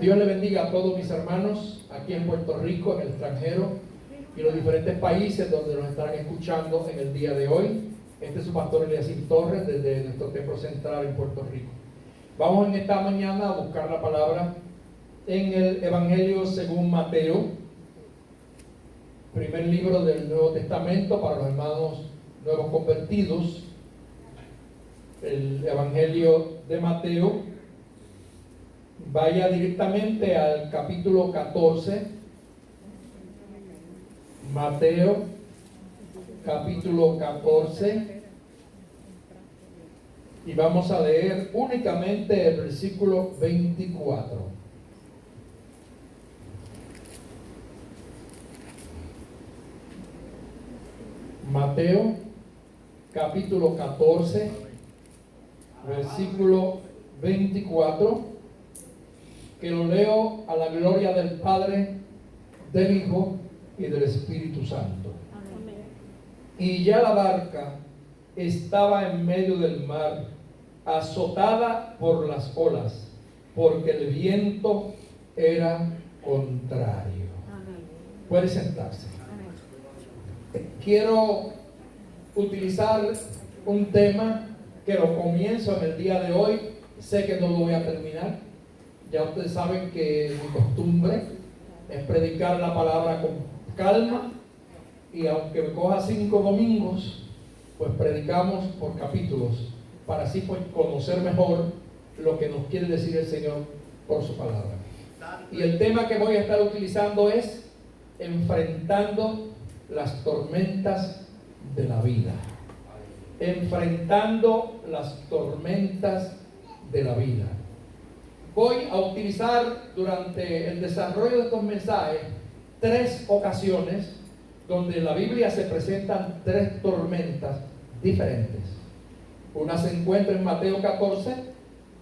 Dios le bendiga a todos mis hermanos aquí en Puerto Rico, en el extranjero y los diferentes países donde nos estarán escuchando en el día de hoy. Este es su pastor Eliasir Torres desde nuestro templo central en Puerto Rico. Vamos en esta mañana a buscar la palabra en el Evangelio según Mateo, primer libro del Nuevo Testamento para los hermanos nuevos convertidos. El Evangelio de Mateo. Vaya directamente al capítulo 14, Mateo, capítulo 14, y vamos a leer únicamente el versículo 24. Mateo, capítulo 14, versículo 24. Que lo leo a la gloria del Padre, del Hijo y del Espíritu Santo. Amén. Y ya la barca estaba en medio del mar, azotada por las olas, porque el viento era contrario. Amén. Puede sentarse. Amén. Quiero utilizar un tema que lo comienzo en el día de hoy. Sé que no lo voy a terminar. Ya ustedes saben que mi costumbre es predicar la palabra con calma, y aunque me coja 5 domingos, pues predicamos por capítulos, para así pues conocer mejor lo que nos quiere decir el Señor por su palabra. Y el tema que voy a estar utilizando es enfrentando las tormentas de la vida. Enfrentando las tormentas de la vida. Voy a utilizar durante el desarrollo de estos mensajes 3 ocasiones donde en la Biblia se presentan 3 tormentas diferentes. Una se encuentra en Mateo 14,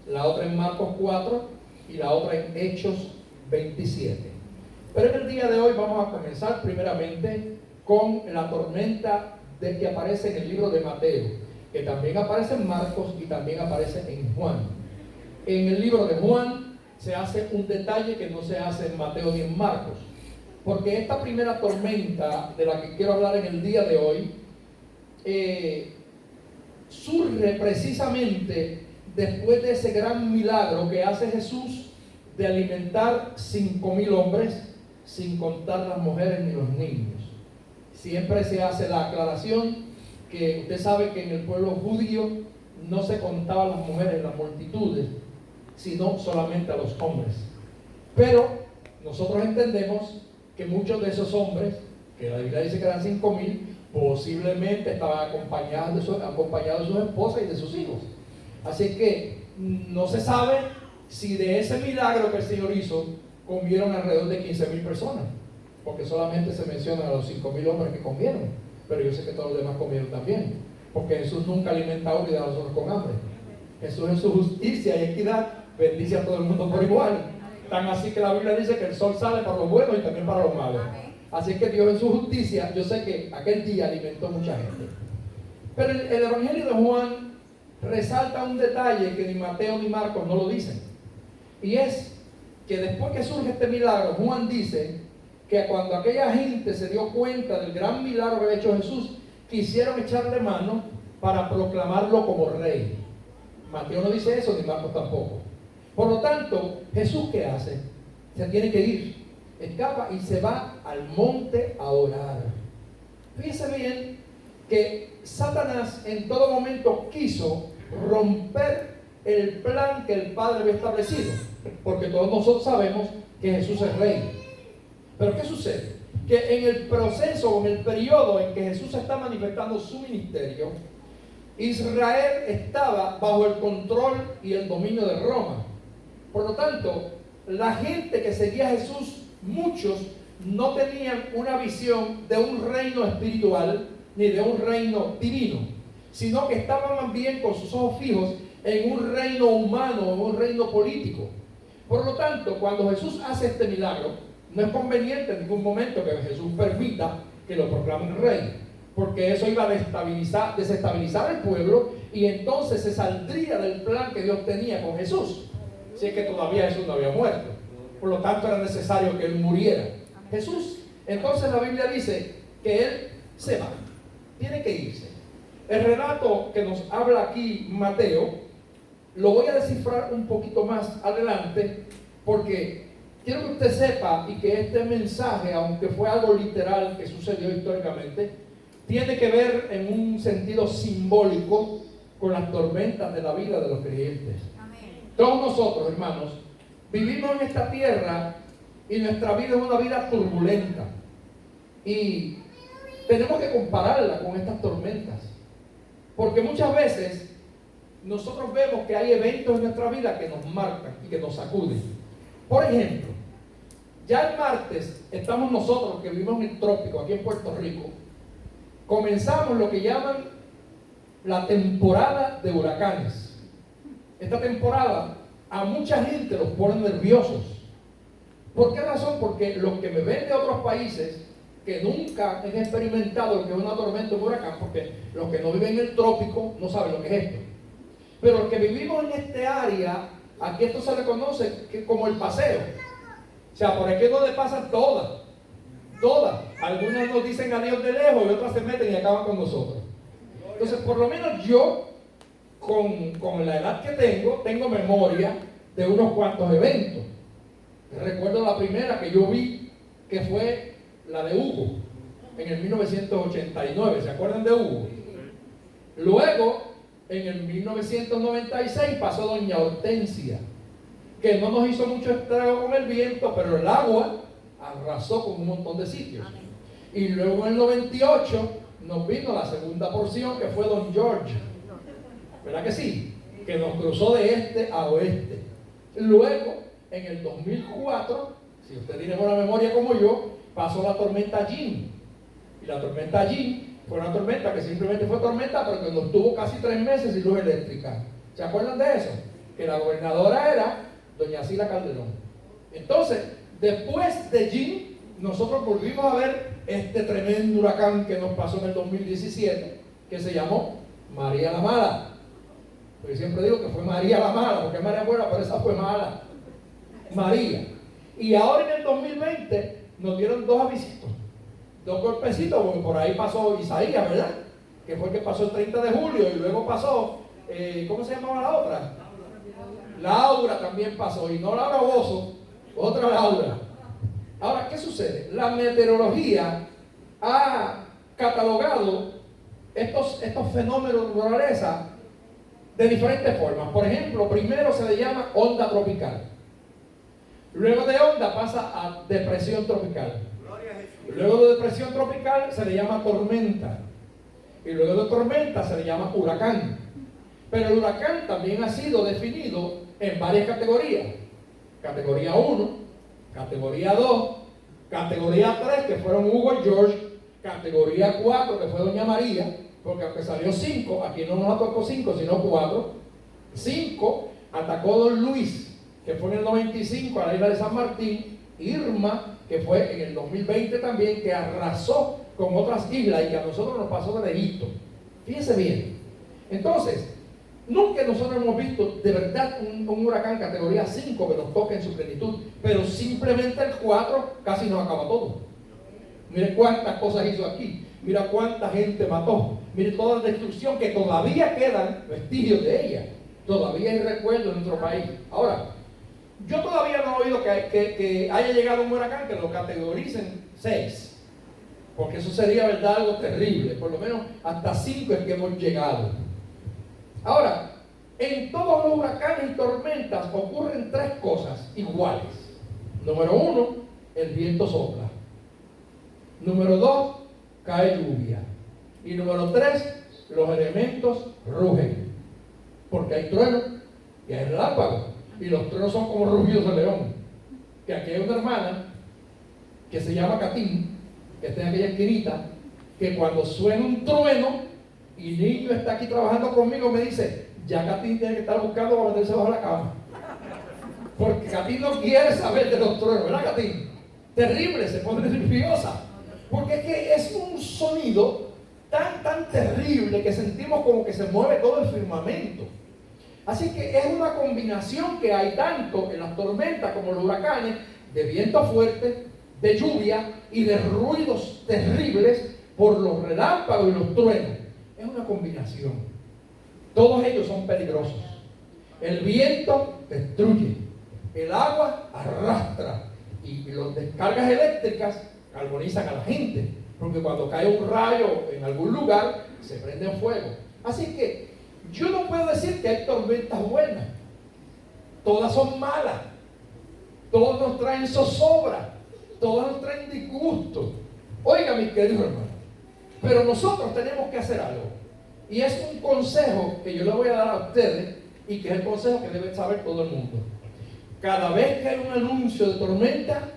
la otra en Marcos 4 y la otra en Hechos 27. Pero en el día de hoy vamos a comenzar primeramente con la tormenta que aparece en el libro de Mateo, que también aparece en Marcos y también aparece en Juan. En el libro de Juan se hace un detalle que no se hace en Mateo ni en Marcos, porque esta primera tormenta de la que quiero hablar en el día de hoy surge precisamente después de ese gran milagro que hace Jesús de alimentar 5,000 hombres, sin contar las mujeres ni los niños. Siempre se hace la aclaración que usted sabe que en el pueblo judío no se contaban las mujeres en las multitudes, sino solamente a los hombres. Pero nosotros entendemos que muchos de esos hombres, que la Biblia dice que eran 5,000, posiblemente estaban acompañados de sus esposas y de sus hijos. Así que no se sabe si de ese milagro que el Señor hizo comieron alrededor de 15,000 personas, porque solamente se mencionan a los 5,000 hombres que comieron, pero yo sé que todos los demás comieron también, porque Jesús nunca alimenta a uno y da a nosotros con hambre. Jesús en su justicia y equidad bendice a todo el mundo por igual. Tan así que la Biblia dice que el sol sale para los buenos y también para los malos. Así que Dios en su justicia, yo sé que aquel día alimentó mucha gente. Pero el Evangelio de Juan resalta un detalle que ni Mateo ni Marcos no lo dicen. Y es que después que surge este milagro, Juan dice que cuando aquella gente se dio cuenta del gran milagro que había hecho Jesús, quisieron echarle mano para proclamarlo como rey. Mateo no dice eso, ni Marcos tampoco. Por lo tanto, Jesús, ¿qué hace? Se tiene que ir, escapa y se va al monte a orar. Fíjense bien que Satanás en todo momento quiso romper el plan que el Padre había establecido, porque todos nosotros sabemos que Jesús es rey. Pero ¿qué sucede? Que en el proceso, en el periodo en que Jesús está manifestando su ministerio, Israel estaba bajo el control y el dominio de Roma. Por lo tanto, la gente que seguía a Jesús, muchos no tenían una visión de un reino espiritual ni de un reino divino, sino que estaban más bien con sus ojos fijos en un reino humano, en un reino político. Por lo tanto, cuando Jesús hace este milagro, no es conveniente en ningún momento que Jesús permita que lo proclamen rey, porque eso iba a desestabilizar el pueblo, y entonces se saldría del plan que Dios tenía con Jesús, si es que todavía Jesús no había muerto. por lo tanto era necesario que Él muriera. Jesús, entonces la Biblia dice que Él se va, tiene que irse. El relato que nos habla aquí Mateo, lo voy a descifrar un poquito más adelante, porque quiero que usted sepa y que este mensaje, aunque fue algo literal que sucedió históricamente, tiene que ver en un sentido simbólico con las tormentas de la vida de los creyentes. Amén. Todos nosotros, hermanos, vivimos en esta tierra y nuestra vida es una vida turbulenta. Y tenemos que compararla con estas tormentas. Porque muchas veces nosotros vemos que hay eventos en nuestra vida que nos marcan y que nos sacuden. Por ejemplo, ya el martes estamos nosotros que vivimos en el trópico, aquí en Puerto Rico, comenzamos lo que llaman la temporada de huracanes. Esta temporada a mucha gente los pone nerviosos. ¿Por qué razón? Porque los que me ven de otros países que nunca han experimentado lo que es una tormenta, un huracán, porque los que no viven en el trópico no saben lo que es esto. Pero los que vivimos en este área, aquí esto se le conoce como el paseo. O sea, por aquí es donde pasan todas. Algunas nos dicen adiós de lejos y otras se meten y acaban con nosotros. Entonces, por lo menos yo, con la edad que tengo memoria de unos cuantos eventos. Recuerdo la primera que yo vi, que fue la de Hugo, en el 1989. ¿Se acuerdan de Hugo? Luego, en el 1996 pasó doña Hortensia, que no nos hizo mucho estrago con el viento, pero el agua arrasó con un montón de sitios. Y luego en el 98 nos vino la segunda porción, que fue Don George, ¿verdad que sí? Que nos cruzó de este a oeste. Luego, en el 2004, si usted tiene buena memoria como yo, pasó la tormenta Jean. Y la tormenta Jean fue una tormenta que simplemente fue tormenta, pero que nos tuvo casi 3 meses sin luz eléctrica. ¿Se acuerdan de eso? Que la gobernadora era doña Sila Calderón. Entonces, después de Jean, nosotros volvimos a ver este tremendo huracán que nos pasó en el 2017, que se llamó María la Mala. Porque siempre digo que fue María la Mala, porque es María Buena, pero esa fue mala. María. Y ahora en el 2020 nos dieron 2 avisitos, 2 golpecitos, porque por ahí pasó Isaías, ¿verdad? Que fue el que pasó el 30 de julio, y luego pasó, ¿cómo se llamaba la otra? Laura también pasó, y no Laura Bozo, otra Laura. Ahora, ¿qué sucede? La meteorología ha catalogado estos fenómenos de naturaleza de diferentes formas. Por ejemplo, primero se le llama onda tropical. Luego de onda pasa a depresión tropical. Luego de depresión tropical se le llama tormenta. Y luego de tormenta se le llama huracán. Pero el huracán también ha sido definido en varias categorías. Categoría 1, categoría 2, categoría 3, que fueron Hugo y George, categoría 4, que fue Doña María, porque aunque salió 5, aquí no nos atacó 5, sino 4. 5 atacó Don Luis, que fue en el 95 a la isla de San Martín. Irma, que fue en el 2020 también, que arrasó con otras islas y que a nosotros nos pasó de lejito. Fíjense bien. Entonces, nunca nosotros hemos visto de verdad un huracán categoría 5 que nos toque en su plenitud, pero simplemente el 4 casi nos acaba todo. Mire cuántas cosas hizo aquí, mira cuánta gente mató, mire toda la destrucción que todavía quedan vestigios de ella, todavía hay recuerdos en nuestro país. Ahora, yo todavía no he oído que haya llegado un huracán que lo categoricen 6, porque eso sería verdad algo terrible. Por lo menos hasta 5 es que hemos llegado. Ahora, en todos los huracanes y tormentas ocurren 3 cosas iguales. Número 1, el viento sopla. Número 2, cae lluvia. Y número 3, los elementos rugen. Porque hay trueno y hay relámpagos. Y los truenos son como rugidos de león. Que aquí hay una hermana que se llama Catín, que está en aquella esquinita, que cuando suena un trueno y Niño está aquí trabajando conmigo, me dice, ya Catín tiene que estar buscando para meterse bajo la cama. Porque Catín no quiere saber de los truenos, ¿verdad, Catín? Terrible, se pone nerviosa. Porque es que es un sonido tan terrible que sentimos como que se mueve todo el firmamento. Así que es una combinación que hay tanto en las tormentas como en los huracanes, de viento fuerte, de lluvia y de ruidos terribles por los relámpagos y los truenos. Es una combinación. Todos ellos son peligrosos. El viento destruye, el agua arrastra y las descargas eléctricas carbonizan a la gente, porque cuando cae un rayo en algún lugar se prende en fuego. Así que yo no puedo decir que hay tormentas buenas. Todas son malas. Todas nos traen zozobra. Todas nos traen disgusto. Oiga, mis queridos hermanos, pero nosotros tenemos que hacer algo. Y es un consejo que yo le voy a dar a ustedes y que es el consejo que debe saber todo el mundo. Cada vez que hay un anuncio de tormenta,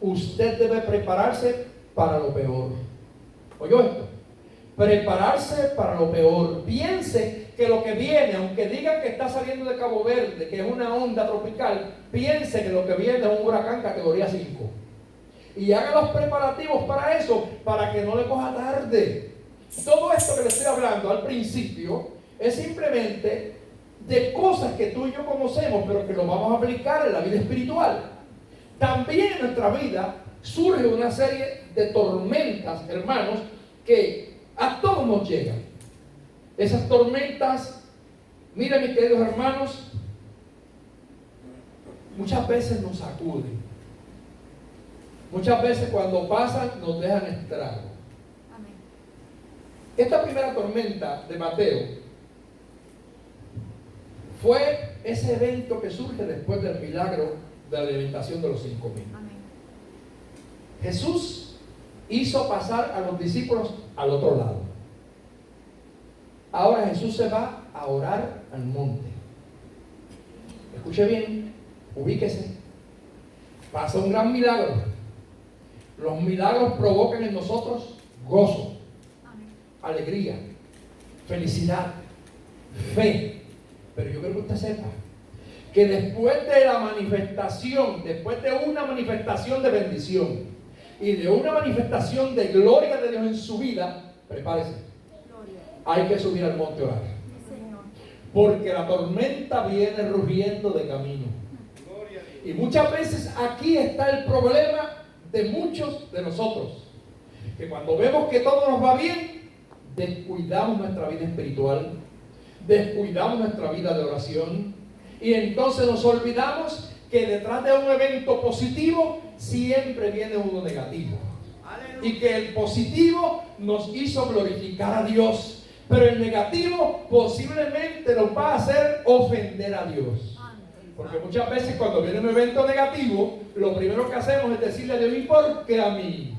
usted debe prepararse para lo peor. ¿Oyó esto? Prepararse para lo peor. Piense que lo que viene, aunque digan que está saliendo de Cabo Verde, que es una onda tropical, piense que lo que viene es un huracán categoría 5. Y haga los preparativos para eso, para que no le coja tarde. Todo esto que le estoy hablando al principio es simplemente de cosas que tú y yo conocemos, pero que lo vamos a aplicar en la vida espiritual. También en nuestra vida surge una serie de tormentas, hermanos, que a todos nos llegan. Esas tormentas, miren mis queridos hermanos, muchas veces nos sacuden. Muchas veces cuando pasan nos dejan estragos. Esta primera tormenta de Mateo fue ese evento que surge después del milagro de la alimentación de los 5.000. Jesús hizo pasar a los discípulos al otro lado. Ahora Jesús se va a orar al monte. Escuche bien, ubíquese. Pasa un gran milagro. Los milagros provocan en nosotros gozo, alegría, felicidad, fe. Pero yo quiero que usted sepa que después de la manifestación, después de una manifestación de bendición y de una manifestación de gloria de Dios en su vida, prepárese, hay que subir al monte a orar. Porque la tormenta viene rugiendo de camino. Y muchas veces aquí está el problema de muchos de nosotros, que cuando vemos que todo nos va bien, descuidamos nuestra vida espiritual, descuidamos nuestra vida de oración, y entonces nos olvidamos que detrás de un evento positivo siempre viene uno negativo. Aleluya. Y que el positivo nos hizo glorificar a Dios, pero el negativo posiblemente nos va a hacer ofender a Dios. Porque muchas veces cuando viene un evento negativo, lo primero que hacemos es decirle a Dios: ¿y por qué a mí?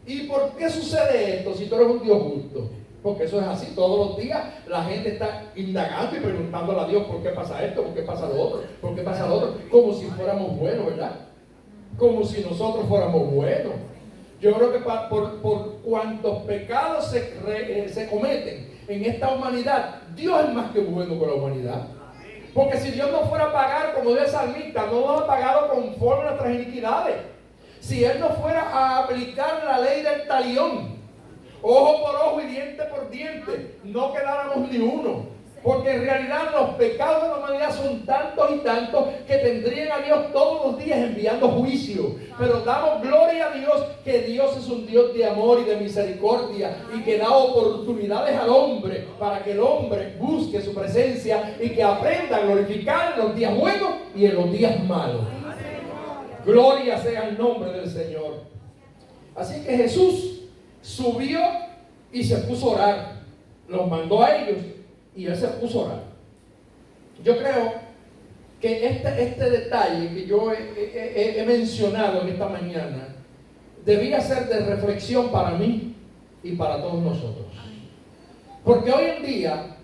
¿Y por qué sucede esto si tú eres un Dios justo? Porque eso es así, todos los días la gente está indagando y preguntándole a Dios: ¿por qué pasa esto? ¿Por qué pasa lo otro? ¿Por qué pasa lo otro? Como si fuéramos buenos, ¿verdad? Como si nosotros fuéramos buenos. Yo creo que por cuantos pecados se cometen en esta humanidad, Dios es más que bueno con la humanidad. Porque si Dios no fuera a pagar, como dice el salmista, no nos ha pagado conforme a nuestras iniquidades. Si Él no fuera a aplicar la ley del talión, ojo por ojo y diente por diente, no quedáramos ni uno. Porque en realidad los pecados de la humanidad son tantos y tantos que tendrían a Dios todos los días enviando juicio. Pero damos gloria a Dios que Dios es un Dios de amor y de misericordia y que da oportunidades al hombre para que el hombre busque su presencia y que aprenda a glorificar en los días buenos y en los días malos. Gloria sea el nombre del Señor. Así que Jesús subió y se puso a orar. Los mandó a ellos y Él se puso a orar. Yo creo que este detalle que yo he mencionado en esta mañana debía ser de reflexión para mí y para todos nosotros. Porque hoy en día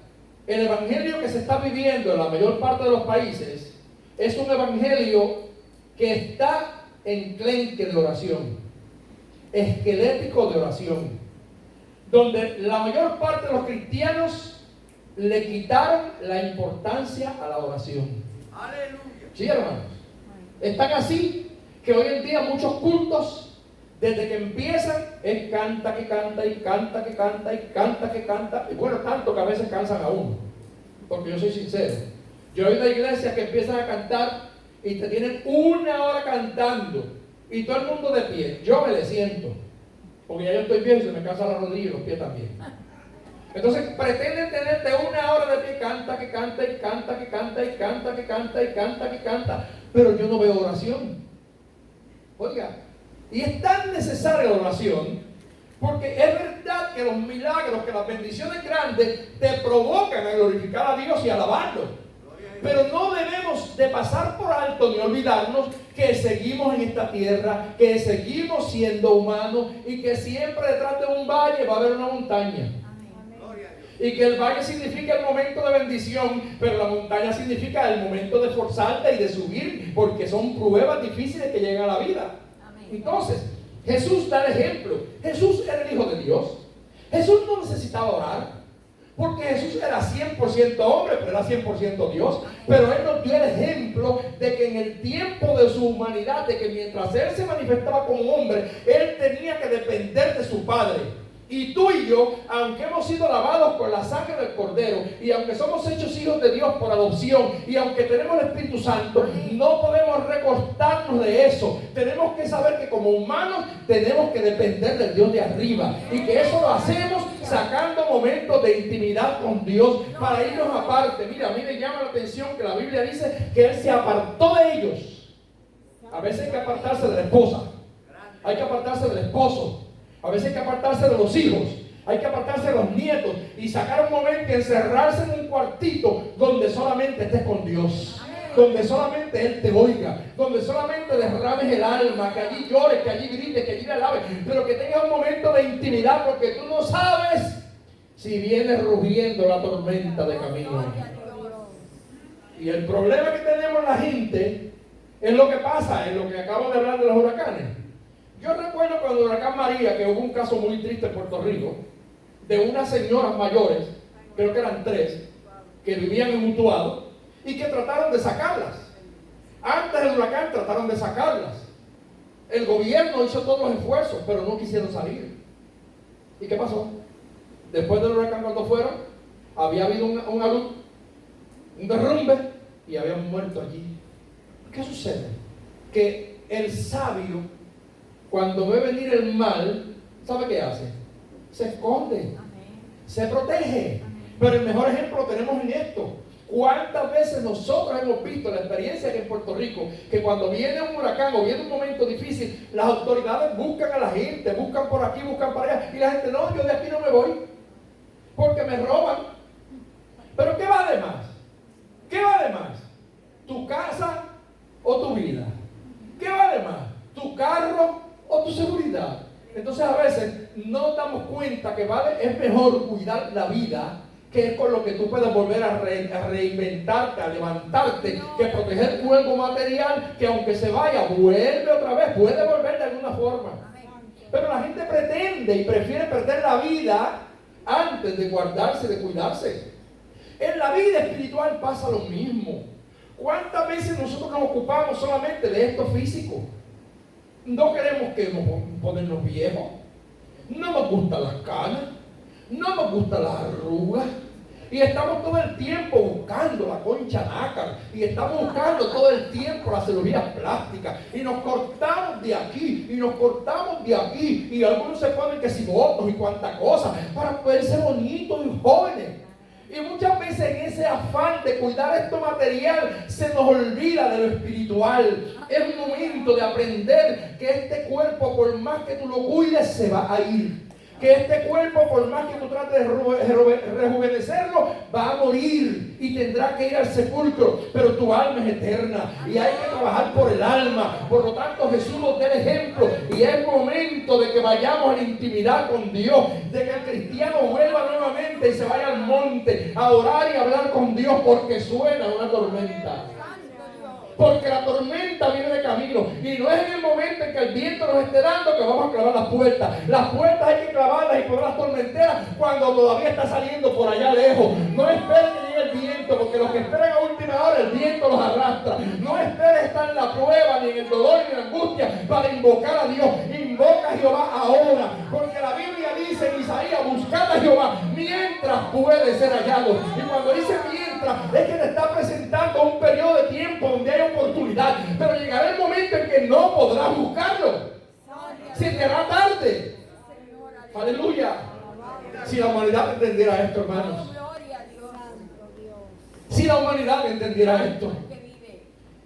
el evangelio que se está viviendo en la mayor parte de los países es un evangelio que está enclenque de oración, esquelético de oración, donde la mayor parte de los cristianos le quitaron la importancia a la oración. Aleluya. Sí, hermanos. Están así que hoy en día muchos cultos, desde que empiezan, es canta que canta y canta que canta y canta que canta. Y bueno, tanto que a veces cansan a uno. Porque yo soy sincero. Yo he ido a iglesias que empiezan a cantar y te tienen 1 hora cantando y todo el mundo de pie, yo me le siento, porque ya yo estoy viejo y se me cansa la rodilla y los pies también. Entonces pretenden tenerte 1 hora de pie, canta, que canta, y canta, que canta, y canta, que canta, y canta, que canta, pero yo no veo oración. Oiga, y es tan necesaria la oración, porque es verdad que los milagros, que las bendiciones grandes te provocan a glorificar a Dios y a alabarlo. Pero no debemos de pasar por alto ni olvidarnos que seguimos en esta tierra, que seguimos siendo humanos y que siempre detrás de un valle va a haber una montaña. Y que el valle significa el momento de bendición, pero la montaña significa el momento de esforzarte y de subir, porque son pruebas difíciles que llegan a la vida. Entonces, Jesús da el ejemplo. Jesús era el Hijo de Dios. Jesús no necesitaba orar, porque Jesús era 100% hombre, pero era 100% Dios. Pero Él nos dio el ejemplo de que en el tiempo de su humanidad, de que mientras Él se manifestaba como hombre, Él tenía que depender de su Padre. Y tú y yo, aunque hemos sido lavados con la sangre del Cordero, y aunque somos hechos hijos de Dios por adopción, y aunque tenemos el Espíritu Santo, no podemos recortarnos de eso. Tenemos que saber que como humanos tenemos que depender del Dios de arriba, y que eso lo hacemos sacando momentos de intimidad con Dios para irnos aparte. Mira, a mí me llama la atención que la Biblia dice que Él se apartó de ellos. A veces hay que apartarse de la esposa, hay que apartarse del esposo, a veces hay que apartarse de los hijos, hay que apartarse de los nietos y sacar un momento y encerrarse en un cuartito donde solamente estés con Dios, donde solamente Él te oiga, donde solamente derrames el alma, que allí llores, que allí grites, que allí le alabes, pero que tengas un momento de intimidad, porque tú no sabes si viene rugiendo la tormenta de camino. Y el problema que tenemos la gente es lo que pasa, es lo que acabo de hablar de los huracanes. Yo recuerdo cuando el huracán María, que hubo un caso muy triste en Puerto Rico, de unas señoras mayores, creo que eran 3, que vivían en Utuado y que trataron de sacarlas. Antes del huracán trataron de sacarlas. El gobierno hizo todos los esfuerzos, pero no quisieron salir. ¿Y qué pasó? Después del huracán, cuando fueron, había habido un derrumbe y habían muerto allí. ¿Qué sucede? Que el sabio, cuando ve venir el mal, ¿sabe qué hace? Se esconde, se protege. Pero el mejor ejemplo lo tenemos en esto. ¿Cuántas veces nosotros hemos visto la experiencia que en Puerto Rico, que cuando viene un huracán o viene un momento difícil, las autoridades buscan a la gente, buscan por aquí, buscan para allá, y la gente, no, yo de aquí no me voy, porque me roban? Pero ¿qué va de más? ¿Qué va de más? ¿Tu casa o tu vida? ¿Qué va de más? ¿Tu carro o tu seguridad? Entonces a veces no damos cuenta que es mejor cuidar la vida, que es con lo que tú puedes volver a reinventarte, a levantarte, que proteger algo material que aunque se vaya, vuelve otra vez, puede volver de alguna forma. Pero la gente pretende y prefiere perder la vida antes de guardarse, de cuidarse. En la vida espiritual pasa lo mismo. ¿Cuántas veces nosotros nos ocupamos solamente de esto físico? No queremos ponernos viejos, no nos gustan las canas, no nos gustan las arrugas, y estamos todo el tiempo buscando la concha nácar, y estamos buscando todo el tiempo la cirugía plástica, y nos cortamos de aquí, y nos cortamos de aquí, y algunos se ponen que si botos y cuánta cosa, para verse bonitos y jóvenes. Y muchas veces en ese afán de cuidar esto material se nos olvida de lo espiritual. Es un momento de aprender que este cuerpo, por más que tú lo cuides, se va a ir. Que este cuerpo, por más que tú trates de rejuvenecerlo, va a morir y tendrá que ir al sepulcro. Pero tu alma es eterna y hay que trabajar por el alma. Por lo tanto, Jesús nos da el ejemplo y es momento de que vayamos a la intimidad con Dios, de que el cristiano vuelva nuevamente y se vaya al monte a orar y a hablar con Dios, porque suena una tormenta. Porque la tormenta viene de camino. Y no es en el momento en que el viento nos esté dando que vamos a clavar las puertas. Las puertas hay que clavarlas y poner las tormenteras cuando todavía está saliendo por allá lejos. No esperes que llegue el viento, porque los que esperan a última hora el viento los arrastra. No esperes estar en la prueba, ni en el dolor, ni en la angustia para invocar a Dios. Invoca a Jehová ahora, porque la Biblia dice en Isaías: buscad a Jehová mientras puede ser hallado. Y cuando dice mientras, es que te está presentando un periodo de tiempo donde hay oportunidad humanidad, pero llegará el momento en que no podrás buscarlo. Se te hará tarde. Aleluya. Si la humanidad entendiera esto, hermanos. Si la humanidad entendiera esto.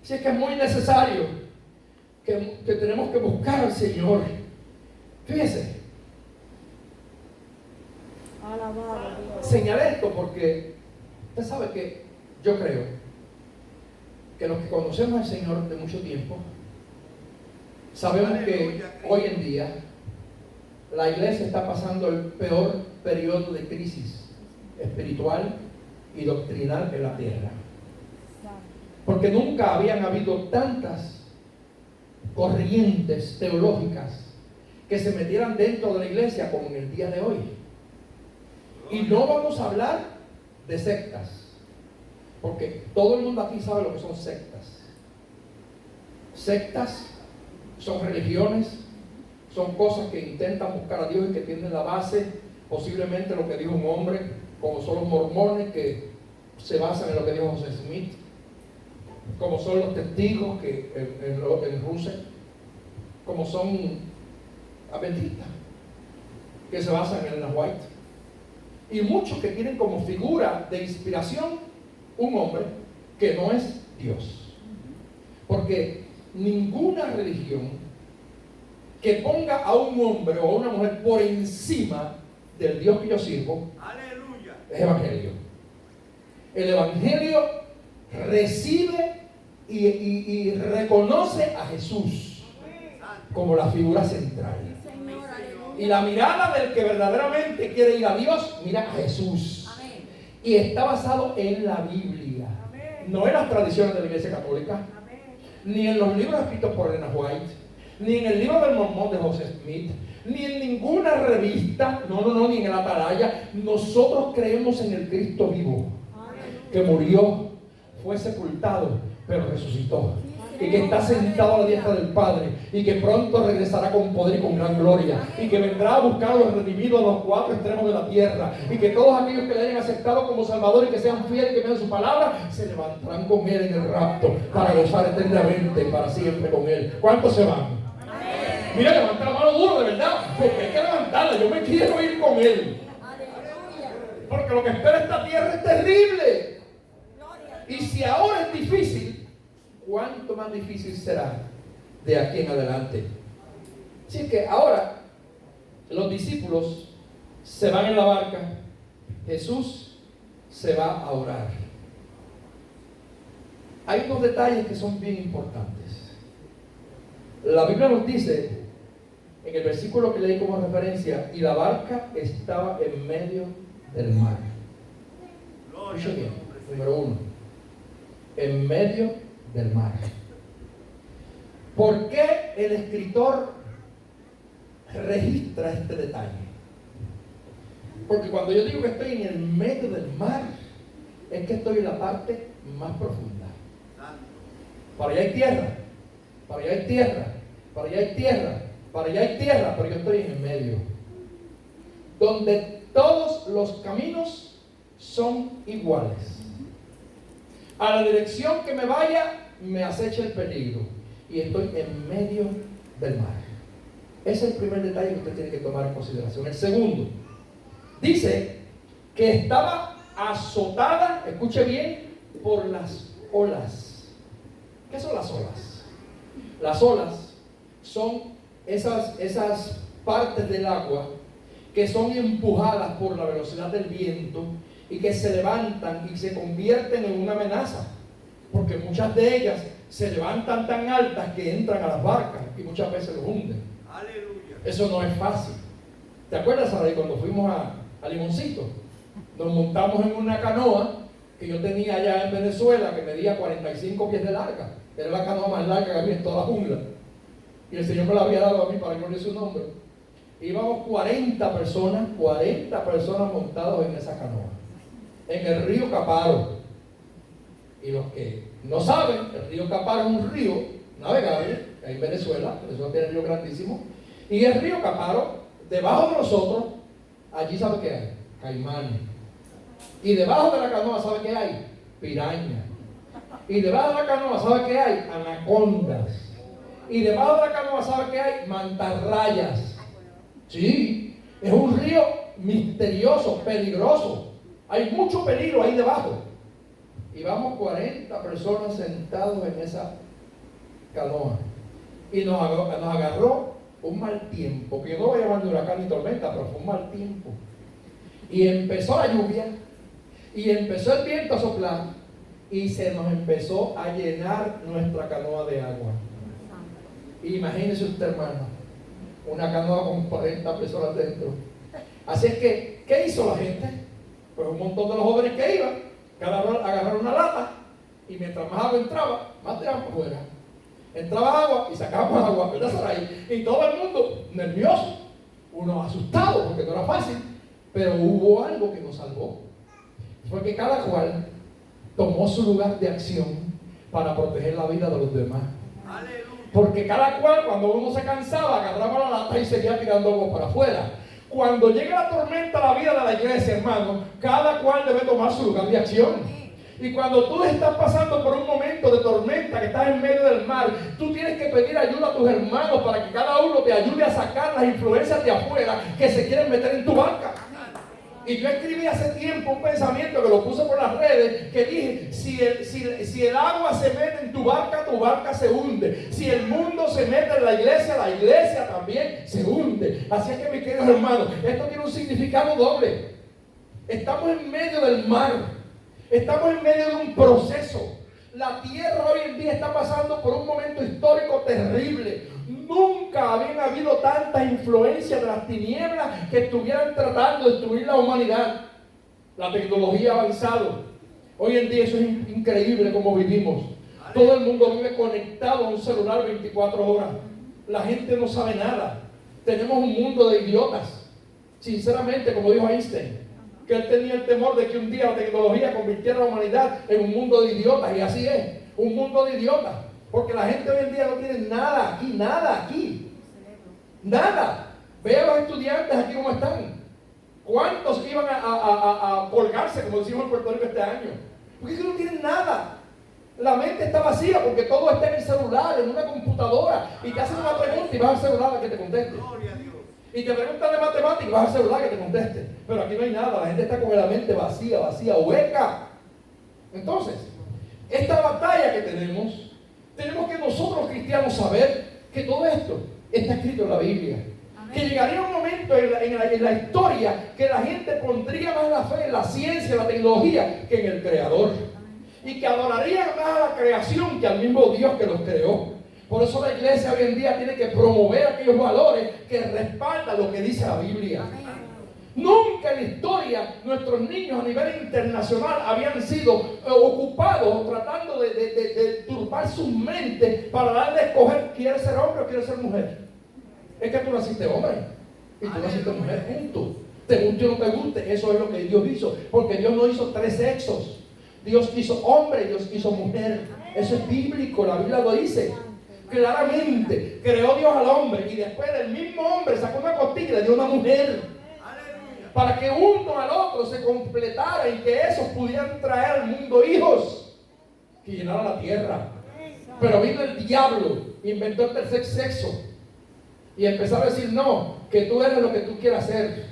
Si es que es muy necesario que tenemos que buscar al Señor. Fíjese. Señalé esto porque usted sabe que yo creo que los que conocemos al Señor de mucho tiempo sabemos que hoy en día la iglesia está pasando el peor periodo de crisis espiritual y doctrinal en la tierra. Porque nunca habían habido tantas corrientes teológicas que se metieran dentro de la iglesia como en el día de hoy. Y no vamos a hablar de sectas, porque todo el mundo aquí sabe lo que son sectas. Sectas son religiones, son cosas que intentan buscar a Dios y que tienen la base, posiblemente lo que dijo un hombre, como son los mormones, que se basan en lo que dijo José Smith, como son los testigos que en Rusia, como son adventistas, que se basan en Elena White, y muchos que tienen como figura de inspiración un hombre que no es Dios. Porque ninguna religión que ponga a un hombre o a una mujer por encima del Dios que yo sirvo, ¡aleluya!, es evangelio. El evangelio recibe y reconoce a Jesús como la figura central. Y la mirada del que verdaderamente quiere ir a Dios, mira a Jesús. Y está basado en la Biblia, no en las tradiciones de la Iglesia Católica, ni en los libros escritos por Elena White, ni en el libro del Mormón de José Smith, ni en ninguna revista, ni en el Atalaya. Nosotros creemos en el Cristo vivo, que murió, fue sepultado, pero resucitó, y que está sentado a la diestra del Padre, y que pronto regresará con poder y con gran gloria, y que vendrá a buscar a los redimidos a los cuatro extremos de la tierra, y que todos aquellos que le hayan aceptado como Salvador y que sean fieles y que vean su palabra, se levantarán con Él en el rapto para gozar eternamente para siempre con Él. ¿Cuántos se van? Mira, levanta la mano duro, de verdad, porque hay que levantarla. Yo me quiero ir con Él, porque lo que espera esta tierra es terrible. Y si ahora es difícil, ¿cuánto más difícil será de aquí en adelante? Así que ahora los discípulos se van en la barca, Jesús se va a orar. Hay unos detalles que son bien importantes. La Biblia nos dice, en el versículo que leí como referencia, y la barca estaba en medio del mar. Escuchen bien, número 1. En medio del mar. ¿Por qué el escritor registra este detalle? Porque cuando yo digo que estoy en el medio del mar, es que estoy en la parte más profunda. Para allá hay tierra, para allá hay tierra, para allá hay tierra, para allá hay tierra, pero yo estoy en el medio, donde todos los caminos son iguales. A la dirección que me vaya, me acecha el peligro. Y estoy en medio del mar. Ese es el primer detalle que usted tiene que tomar en consideración. El segundo, dice que estaba azotada, escuche bien, por las olas. ¿Qué son las olas? Las olas son esas partes del agua que son empujadas por la velocidad del viento y que se levantan y se convierten en una amenaza, porque muchas de ellas se levantan tan altas que entran a las barcas y muchas veces los hunden. ¡Aleluya! Eso no es fácil. ¿Te acuerdas, Sara, cuando fuimos a Limoncito? Nos montamos en una canoa que yo tenía allá en Venezuela, que medía 45 pies de larga. Era la canoa más larga que había en toda la jungla, y el Señor me la había dado a mí para gloria de su nombre. Íbamos 40 personas montados en esa canoa, en el río Caparo. Y los que no saben, el río Caparo es un río navegable, que hay en Venezuela, eso tiene río grandísimo. Y el río Caparo, debajo de nosotros, allí ¿sabe qué hay? Caimanes. Y debajo de la canoa ¿sabe qué hay? Piraña. Y debajo de la canoa, ¿sabe qué hay? Anacondas. Y debajo de la canoa, ¿sabe qué hay? Mantarrayas. Sí, es un río misterioso, peligroso. Hay mucho peligro ahí debajo. Y vamos 40 personas sentados en esa canoa. Y nos agarró un mal tiempo, que yo no voy a llamar de huracán ni tormenta, pero fue un mal tiempo. Y empezó la lluvia, y empezó el viento a soplar, y se nos empezó a llenar nuestra canoa de agua. Imagínese usted, hermano, una canoa con 40 personas dentro. Así es que, ¿qué hizo la gente? Pues un montón de los jóvenes que iban, agarraron una lata, y mientras más agua entraba, más tiraban por fuera. Entraba agua y sacábamos agua, ¿verdad, Saray? Y todo el mundo nervioso, unos asustados, porque no era fácil, pero hubo algo que nos salvó. Fue que cada cual tomó su lugar de acción para proteger la vida de los demás. Porque cada cual, cuando uno se cansaba, agarraba la lata y seguía tirando agua para afuera. Cuando llega la tormenta a la vida de la iglesia, hermano, cada cual debe tomar su lugar de acción. Y cuando tú estás pasando por un momento de tormenta, que estás en medio del mar, tú tienes que pedir ayuda a tus hermanos para que cada uno te ayude a sacar las influencias de afuera que se quieren meter en tu barca. Y yo escribí hace tiempo un pensamiento que lo puse por las redes, que dije, si el agua se mete en tu barca se hunde. Si el mundo se mete en la iglesia también se hunde. Así es que, mis queridos hermanos, esto tiene un significado doble. Estamos en medio del mar. Estamos en medio de un proceso. La tierra hoy en día está pasando por un momento histórico terrible. Nunca habían habido tantas influencias de las tinieblas que estuvieran tratando de destruir la humanidad. La tecnología ha avanzado. Hoy en día eso es increíble como vivimos. Todo el mundo vive conectado a un celular 24 horas. La gente no sabe nada. Tenemos un mundo de idiotas. Sinceramente, como dijo Einstein, que él tenía el temor de que un día la tecnología convirtiera a la humanidad en un mundo de idiotas, y así es, un mundo de idiotas, porque la gente hoy en día no tiene nada aquí, nada. Ve a los estudiantes aquí cómo están. ¿Cuántos iban a colgarse, como decimos en Puerto Rico este año? Porque es que no tienen nada. La mente está vacía porque todo está en el celular, en una computadora, y te hacen una pregunta y vas al celular a que te conteste. Y te preguntan de matemáticas, vas al celular que te conteste. Pero aquí no hay nada, la gente está con la mente vacía, hueca. Entonces, esta batalla que tenemos que nosotros cristianos saber que todo esto está escrito en la Biblia. Amén. Que llegaría un momento en la historia que la gente pondría más la fe en la ciencia, en la tecnología, que en el Creador. Amén. Y que adorarían más a la creación que al mismo Dios que los creó. Por eso la iglesia hoy en día tiene que promover aquellos valores que respaldan lo que dice la Biblia. Amén. Nunca en la historia nuestros niños a nivel internacional habían sido ocupados tratando de turbar sus mentes para darle a escoger, ¿quieres ser hombre o quieres ser mujer? Es que tú naciste hombre y tú naciste mujer, punto. Te guste o no te guste, eso es lo que Dios hizo, porque Dios no hizo tres sexos. Dios hizo hombre y Dios hizo mujer. Eso es bíblico, la Biblia lo dice claramente. Creó Dios al hombre y después del mismo hombre sacó una costilla y le dio una mujer, para que uno al otro se completara y que esos pudieran traer al mundo hijos que llenaran la tierra. Pero vino el diablo, inventó el tercer sexo y empezó a decir, no, que tú eres lo que tú quieras ser.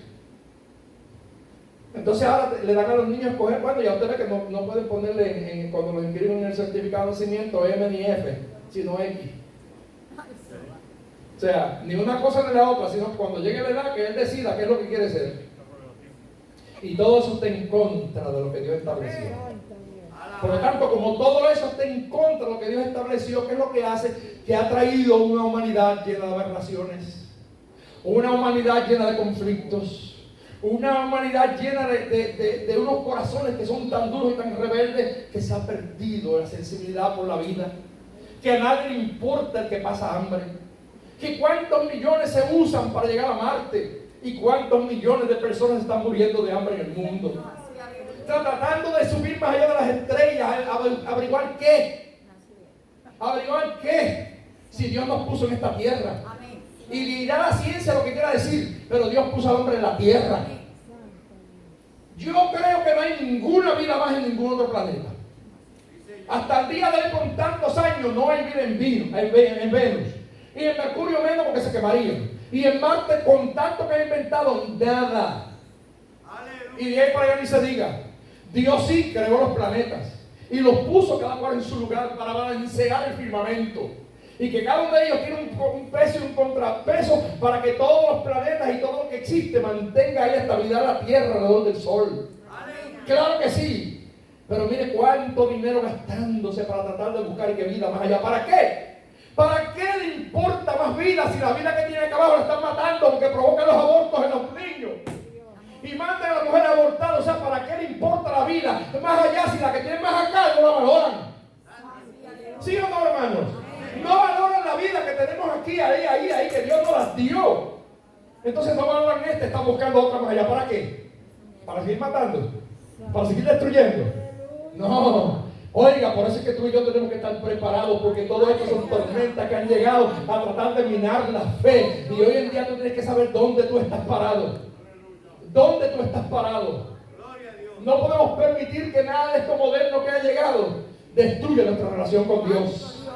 Entonces ahora le dan a los niños a escoger, bueno, ya usted ve que no pueden ponerle cuando lo inscriben en el certificado de nacimiento M ni F, sino X. O sea, ni una cosa ni la otra, sino cuando llegue la edad que él decida qué es lo que quiere ser. Y todo eso está en contra de lo que Dios estableció. Por lo tanto, como todo eso está en contra de lo que Dios estableció, ¿qué es lo que hace? Que ha traído una humanidad llena de aberraciones, una humanidad llena de conflictos, una humanidad llena de unos corazones que son tan duros y tan rebeldes que se ha perdido la sensibilidad por la vida, que a nadie le importa el que pasa hambre, que cuántos millones se usan para llegar a Marte y cuántos millones de personas están muriendo de hambre en el mundo. Está tratando de subir más allá de las estrellas, averiguar qué. Averiguar qué. Si Dios nos puso en esta tierra. Y dirá la ciencia lo que quiera decir, pero Dios puso al hombre en la tierra. Yo creo que no hay ninguna vida más en ningún otro planeta. Hasta el día de hoy, con tantos años, no hay vida en Venus. Y en Mercurio menos, porque se quemarían. Y en Marte, con tanto que ha inventado, nada. Y de ahí para allá ni se diga. Dios sí creó los planetas y los puso cada cual en su lugar para balancear el firmamento. Y que cada uno de ellos tiene un peso y un contrapeso para que todos los planetas y todo lo que existe mantenga ahí estabilidad la Tierra alrededor del Sol. Claro que sí. Pero mire cuánto dinero gastándose para tratar de buscar y que vida más allá. ¿Para qué? ¿Para qué le importa más vida si la vida que tiene acá abajo la están matando porque provoca los abortos en los niños? Y mandan a la mujer abortada. O sea, ¿para qué le importa la vida más allá si la que tiene más acá no la valoran? ¿Sí o no, hermanos? No valoran la vida que tenemos aquí, ahí, que Dios nos las dio. Entonces no valoran están buscando otra más allá. ¿Para qué? ¿Para seguir matando? ¿Para seguir destruyendo? No. Oiga, por eso es que tú y yo tenemos que estar preparados, porque todo esto son tormentas que han llegado a tratar de minar la fe. Y hoy en día tú tienes que saber dónde tú estás parado. ¿Dónde tú estás parado? No podemos permitir que nada de esto moderno que ha llegado destruya nuestra relación con Dios.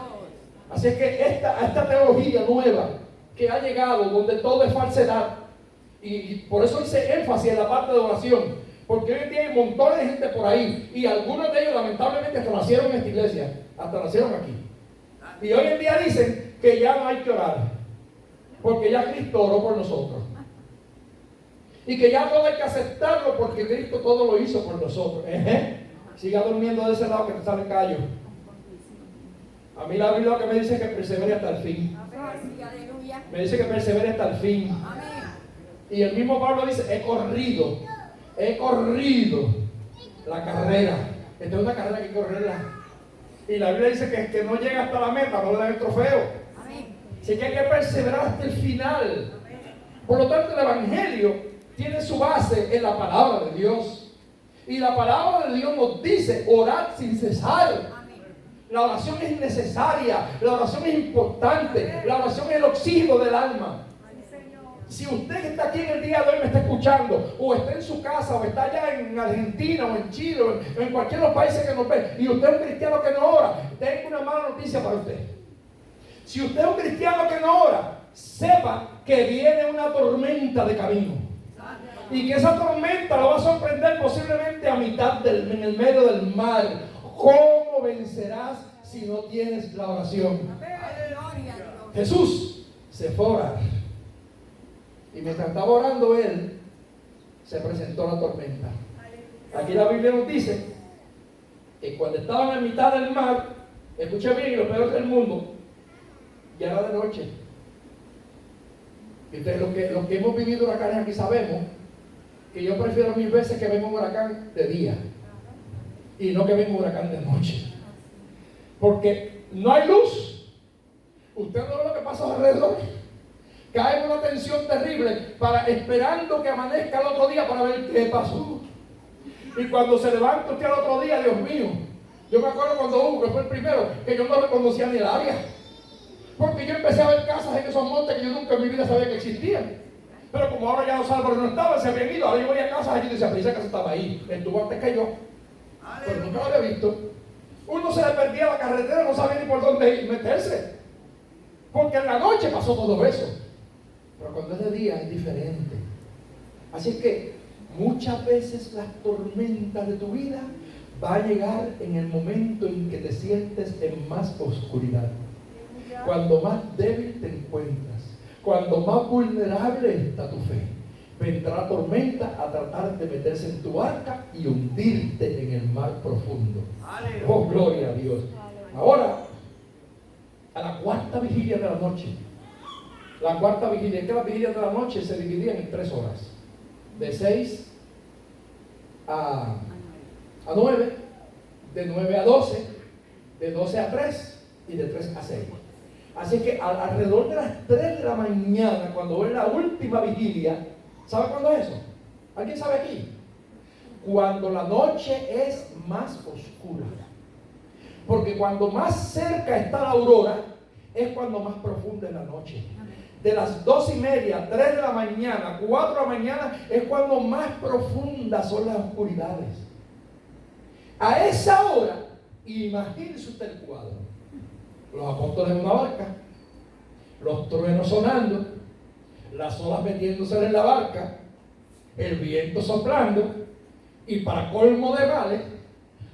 Así es que esta teología nueva que ha llegado, donde todo es falsedad, y por eso hice énfasis en la parte de oración, porque hoy en día hay montones de gente por ahí, y algunos de ellos lamentablemente hasta nacieron en esta iglesia, hasta nacieron aquí. Y hoy en día dicen que ya no hay que orar, porque ya Cristo oró por nosotros. Y que ya todo hay que aceptarlo porque Cristo todo lo hizo por nosotros. Siga durmiendo de ese lado que te sale callo. A mí la Biblia lo que me dice es que persevere hasta el fin. Me dice que persevere hasta el fin. Y el mismo Pablo dice, he corrido la carrera. Esta es una carrera que hay que correrla. Y la Biblia dice que el que no llega hasta la meta no le dan el trofeo. Así que hay que perseverar hasta el final. Por lo tanto, el Evangelio tiene su base en la palabra de Dios. Y la palabra de Dios nos dice, orad sin cesar. La oración es necesaria, la oración es importante, la oración es el oxígeno del alma. Si usted que está aquí en el día de hoy me está escuchando, o está en su casa, o está allá en Argentina, o en Chile, o en cualquier de los países que nos ven, y usted es un cristiano que no ora, tengo una mala noticia para usted. Si usted es un cristiano que no ora, sepa que viene una tormenta de camino. Y que esa tormenta lo va a sorprender posiblemente a mitad en el medio del mar. ¿Cómo vencerás si no tienes la oración? Jesús se fue a orar. Y mientras estaba orando él, se presentó la tormenta. Aquí la Biblia nos dice que cuando estaban en mitad del mar, escuché bien, y los peores del mundo, ya era de noche. Y ustedes, los que hemos vivido huracanes aquí sabemos que yo prefiero 1000 veces que venga un huracán de día y no que venga un huracán de noche. Porque no hay luz. Usted no ve lo que pasa alrededor. Cae en una tensión terrible esperando que amanezca el otro día para ver qué pasó. Y cuando se levanta usted al otro día, Dios mío, yo me acuerdo cuando Hugo, que fue el primero, que yo no reconocía ni el área. Porque yo empecé a ver casas en esos montes que yo nunca en mi vida sabía que existían. Pero como ahora ya los árboles no estaban, se habían ido. Ahora yo voy a casas allí y decía, pero esa casa estaba ahí. Estuvo antes que yo. Pero nunca lo había visto. Uno se le perdía la carretera, no sabía ni por dónde meterse. Porque en la noche pasó todo eso. Pero cuando es de día es diferente. Así es que muchas veces las tormentas de tu vida van a llegar en el momento en que te sientes en más oscuridad. Cuando más débil te encuentras, cuando más vulnerable está tu fe, vendrá la tormenta a tratar de meterse en tu barca y hundirte en el mar profundo. Oh, gloria a Dios. Ahora, a la cuarta vigilia de la noche. La cuarta vigilia, es que las vigilias de la noche se dividían en 3 horas. De 6 a 9, de 9 a 12, de 12 a 3 y de 3 a 6. Así que alrededor de las 3 de la mañana, cuando es la última vigilia, ¿sabe cuándo es eso? ¿Alguien sabe aquí? Cuando la noche es más oscura. Porque cuando más cerca está la aurora, es cuando más profunda es la noche. De las 2:30, 3 de la mañana, 4 de la mañana, es cuando más profundas son las oscuridades. A esa hora Imagínese usted el cuadro. Los apóstoles en una barca, los truenos sonando, las olas metiéndose en la barca, el viento soplando, y para colmo de males,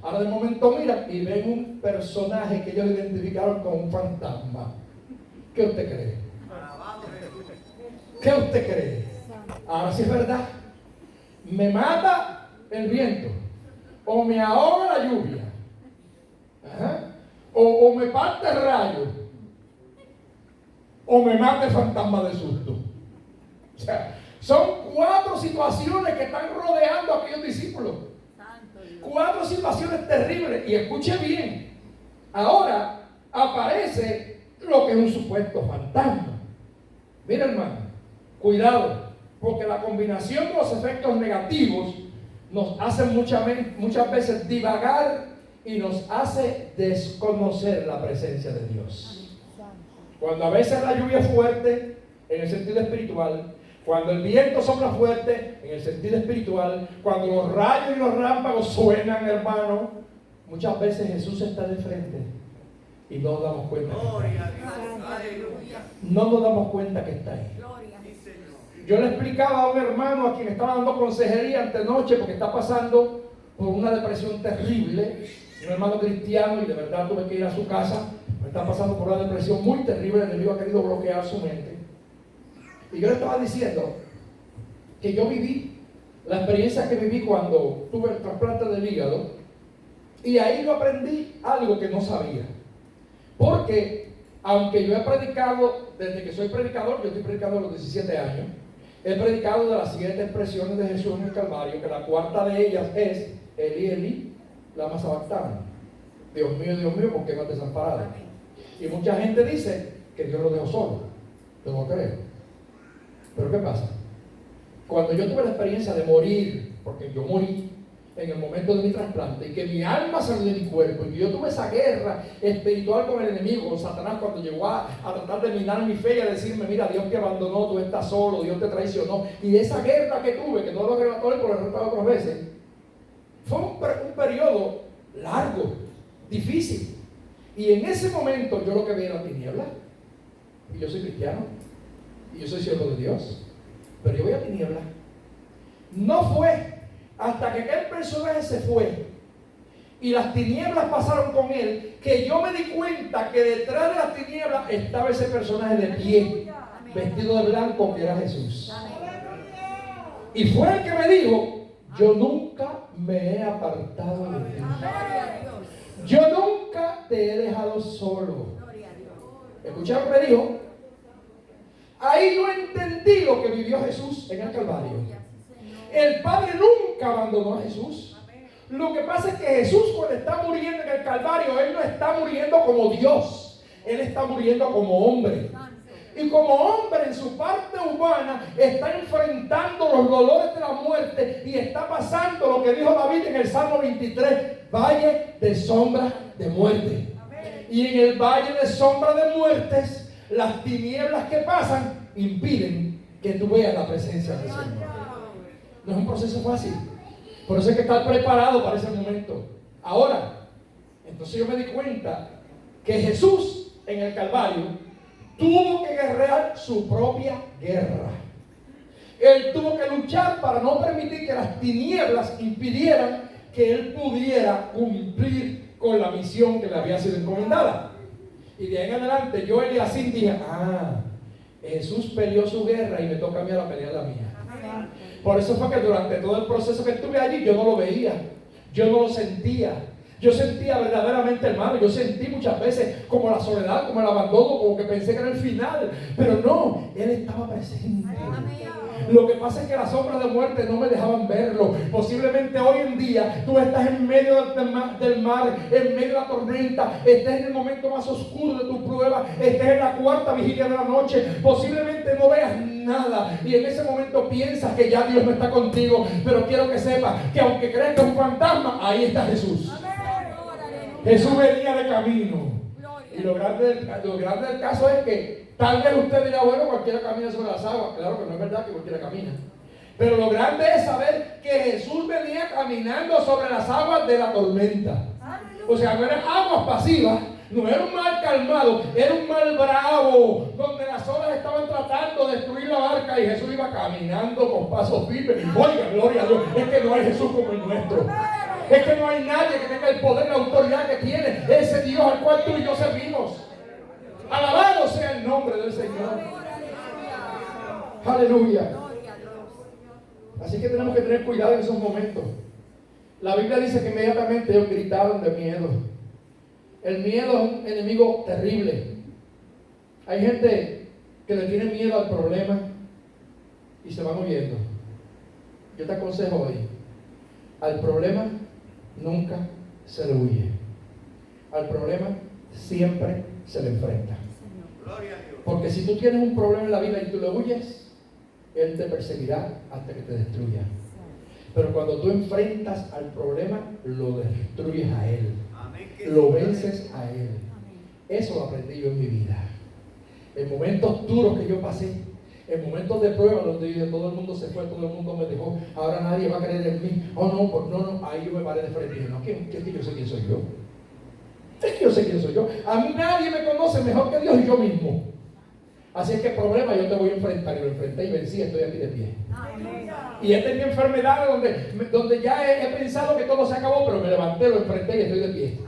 ahora de momento miran y ven un personaje que ellos identificaron como un fantasma. ¿Qué usted cree? ¿Qué usted cree? Ahora sí es verdad. Me mata el viento, o me ahoga la lluvia, o me parte el rayo, o me mata el fantasma de susto. O sea, son 4 situaciones que están rodeando a aquellos discípulos. 4 situaciones terribles. Y escuche bien, ahora aparece lo que es un supuesto fantasma. Mira, hermano, cuidado, porque la combinación de los efectos negativos nos hace muchas veces divagar y nos hace desconocer la presencia de Dios. Cuando a veces la lluvia es fuerte en el sentido espiritual, cuando el viento sopla fuerte en el sentido espiritual, cuando los rayos y los rámpagos suenan, hermano, muchas veces Jesús está de frente y no nos damos cuenta. No nos damos cuenta que está ahí. Yo le explicaba a un hermano a quien estaba dando consejería antenoche porque está pasando por una depresión terrible, un hermano cristiano, y de verdad tuve que ir a su casa. Está pasando por una depresión muy terrible, el enemigo ha querido bloquear su mente. Y yo le estaba diciendo que yo viví la experiencia que viví cuando tuve el trasplante del hígado, y ahí yo aprendí algo que no sabía. Porque aunque yo he predicado, desde que soy predicador, yo estoy predicando a los 17 años, he predicado de las siguientes expresiones de Jesús en el Calvario, que la cuarta de ellas es Eli, Eli, lama sabactana. Dios mío, ¿por qué me has desamparado? Y mucha gente dice que Dios lo dejó solo. Yo no creo. Pero ¿qué pasa? Cuando yo tuve la experiencia de morir, porque yo morí en el momento de mi trasplante, y que mi alma salió de mi cuerpo, y que yo tuve esa guerra espiritual con el enemigo, con Satanás, cuando llegó a tratar de minar mi fe y a decirme, mira, Dios te abandonó, tú estás solo, Dios te traicionó, y esa guerra que tuve, que no lo relató él, pero lo he relatado otras veces, fue un periodo largo, difícil, y en ese momento yo lo que veía era tiniebla, y yo soy cristiano, y yo soy siervo de Dios, pero yo veía tiniebla. No fue hasta que aquel personaje se fue y las tinieblas pasaron con él, que yo me di cuenta que detrás de las tinieblas estaba ese personaje de pie, vestido de blanco, que era Jesús. Y fue el que me dijo, yo nunca me he apartado de ti. Yo nunca te he dejado solo. ¿Escucharon lo que me dijo? Ahí yo entendí lo que vivió Jesús en el Calvario. El Padre nunca abandonó a Jesús. Lo que pasa es que Jesús, cuando está muriendo en el Calvario, Él no está muriendo como Dios. Él está muriendo como hombre. Y como hombre, en su parte humana, está enfrentando los dolores de la muerte y está pasando lo que dijo David en el Salmo 23, valle de sombra de muerte. Y en el valle de sombra de muertes, las tinieblas que pasan impiden que tú veas la presencia del Señor. No es un proceso fácil. Por eso hay que estar preparado para ese momento. Ahora, entonces yo me di cuenta que Jesús en el Calvario tuvo que guerrear su propia guerra. Él tuvo que luchar para no permitir que las tinieblas impidieran que Él pudiera cumplir con la misión que le había sido encomendada. Y de ahí en adelante yo así dije, Jesús peleó su guerra y me toca a mí ahora pelear la mía. Por eso fue que durante todo el proceso que estuve allí yo no lo veía, yo no lo sentía. Yo sentía verdaderamente, hermano, yo sentí muchas veces como la soledad, como el abandono, como que pensé que era el final. Pero no, Él estaba presente. Lo que pasa es que las sombras de muerte no me dejaban verlo. Posiblemente hoy en día tú estás en medio del mar, en medio de la tormenta, estés en el momento más oscuro de tu prueba, estés en la cuarta vigilia de la noche, posiblemente no veas nada y en ese momento piensas que ya Dios no está contigo, pero quiero que sepas que aunque creas que es un fantasma, ahí está Jesús. Jesús venía de camino. Y lo grande del caso es que tal vez usted dirá, bueno, cualquiera camina sobre las aguas. Claro que no es verdad que cualquiera camina. Pero lo grande es saber que Jesús venía caminando sobre las aguas de la tormenta. O sea, no eran aguas pasivas, no era un mar calmado, era un mar bravo, donde las olas estaban tratando de destruir la barca y Jesús iba caminando con pasos firmes. Oiga, gloria a Dios, es que no hay Jesús como el nuestro. Es que no hay nadie que tenga el poder y la autoridad que tiene ese Dios al cual tú y yo servimos. Alabado sea el nombre del Señor. Aleluya. Así que tenemos que tener cuidado en esos momentos. La Biblia dice que inmediatamente ellos gritaron de miedo. El miedo es un enemigo terrible. Hay gente que le tiene miedo al problema y se van huyendo. Yo te aconsejo hoy, al problema nunca se le huye. Al problema siempre se le enfrenta. Porque si tú tienes un problema en la vida y tú le huyes, Él te perseguirá hasta que te destruya. Pero cuando tú enfrentas al problema, lo destruyes a Él. Lo vences a Él. Eso lo aprendí yo en mi vida. En momentos duros que yo pasé, en momentos de prueba donde todo el mundo se fue, todo el mundo me dejó, ahora nadie va a creer en mí. Oh no, pues no, ahí yo me paré de frente y dije, no, ¿qué es que yo sé quién soy yo? Es que yo sé quién soy yo. A mí nadie me conoce mejor que Dios y yo mismo. Así es que el problema yo te voy a enfrentar. Y lo enfrenté y vencí, estoy aquí de pie. Y he tenido enfermedades donde ya he pensado que todo se acabó, pero me levanté, lo enfrenté y estoy de pie.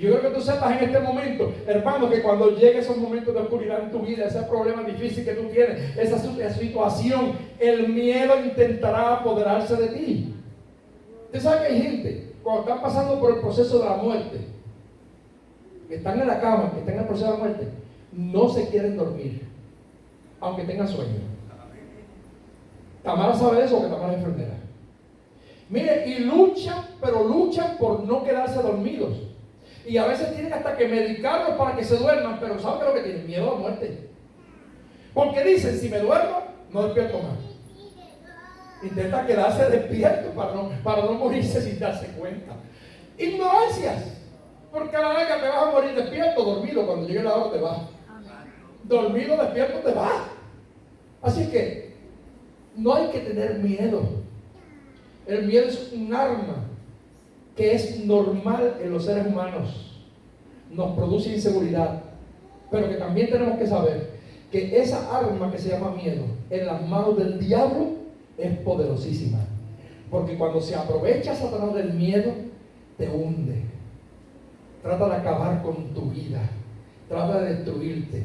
Yo creo que tú sepas en este momento, hermano, que cuando lleguen esos momentos de oscuridad en tu vida, ese problema difícil que tú tienes, esa situación, el miedo intentará apoderarse de ti. Usted sabe que hay gente, cuando están pasando por el proceso de la muerte, que están en la cama, que están en el proceso de la muerte, no se quieren dormir, aunque tengan sueño. Tamara sabe eso, que Tamara es enfermera. Mire, y luchan, pero luchan por no quedarse dormidos. Y a veces tienen hasta que medicarlos para que se duerman, pero ¿saben qué es lo que tienen? Miedo a la muerte. Porque dicen, si me duermo, no despierto más. Intenta quedarse despierto para no morirse sin darse cuenta. Ignorancias. Porque a la larga te vas a morir despierto, dormido. Cuando llegue la hora te vas. Dormido, despierto, te vas. Así que no hay que tener miedo. El miedo es un arma que es normal en los seres humanos. Nos produce inseguridad. Pero que también tenemos que saber que esa arma que se llama miedo en las manos del diablo es poderosísima. Porque cuando se aprovecha Satanás del miedo, te hunde. Trata de acabar con tu vida. Trata de destruirte.